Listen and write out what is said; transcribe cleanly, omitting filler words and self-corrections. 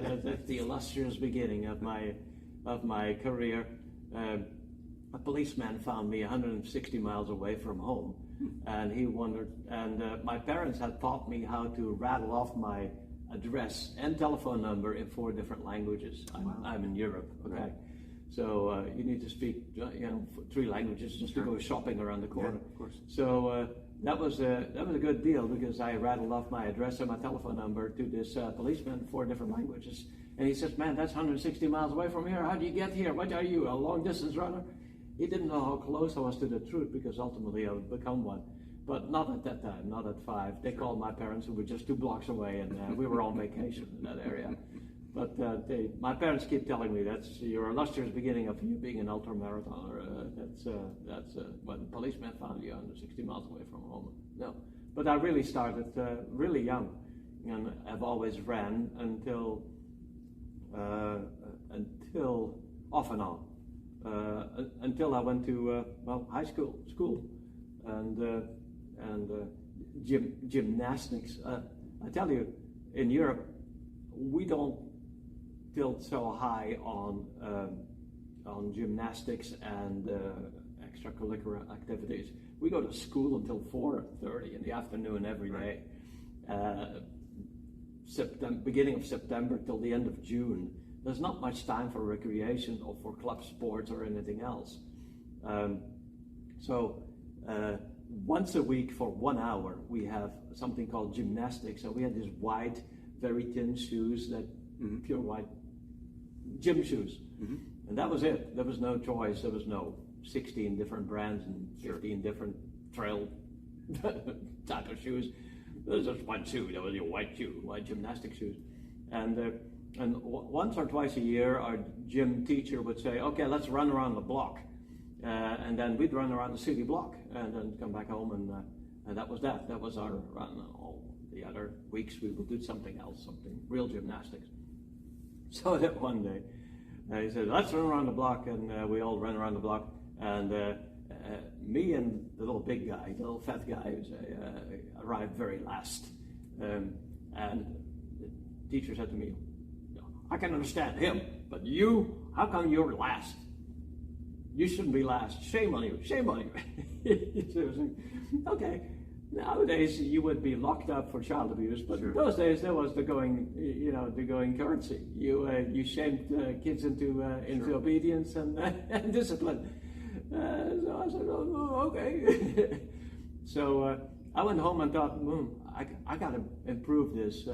That's the illustrious beginning of my career. A policeman found me 160 miles away from home, and he wondered. And my parents had taught me how to rattle off my address and telephone number in 4 different languages. I'm in Europe, okay? Right. So you need to speak, 3 languages just to go shopping around the corner. Yeah, of course. So that was a good deal, because I rattled off my address and my telephone number to this policeman in 4 different languages. And he says, "Man, that's 160 miles away from here. How do you get here? What are you, a long distance runner?" He didn't know how close I was to the truth, because ultimately I would become one. But not at that time, not at 5. They called my parents, who were just 2 blocks away, and we were on vacation in that area. But my parents keep telling me that's your illustrious beginning of you being an ultramarathoner. That's when the policeman found you 160 miles away from home. No, but I really started really young, and I've always ran until off and on, until I went to high school, and gymnastics. I tell you, in Europe, we don't tilt so high on gymnastics and extracurricular activities. We go to school until 4:30 in the afternoon every day. Beginning of September till the end of June. There's not much time for recreation or for club sports or anything else. So once a week for 1 hour, we have something called gymnastics. So we had these white, very thin shoes, that pure white gym shoes. And that was it. There was no choice. There was no 16 different brands and 15 different trail type of shoes. There was just one shoe. There was your white shoe, white gymnastic shoes. And once or twice a year, our gym teacher would say, "Okay, let's run around the block." And then we'd run around the city block and then come back home, and that was that. That was our run. All the other weeks we would do something else, something real gymnastics. So that one day, he said, "Let's run around the block," and we all ran around the block. And me and the little big guy, the little fat guy, arrived very last. And the teacher said to me, "I can understand him, but you, how come you're last? You shouldn't be last. Shame on you, shame on you." So I was like, okay. Nowadays you would be locked up for child abuse, but in those days there was the going currency. You shamed kids into obedience and discipline. So I said, "Oh, okay." So I went home and thought, I got to improve this.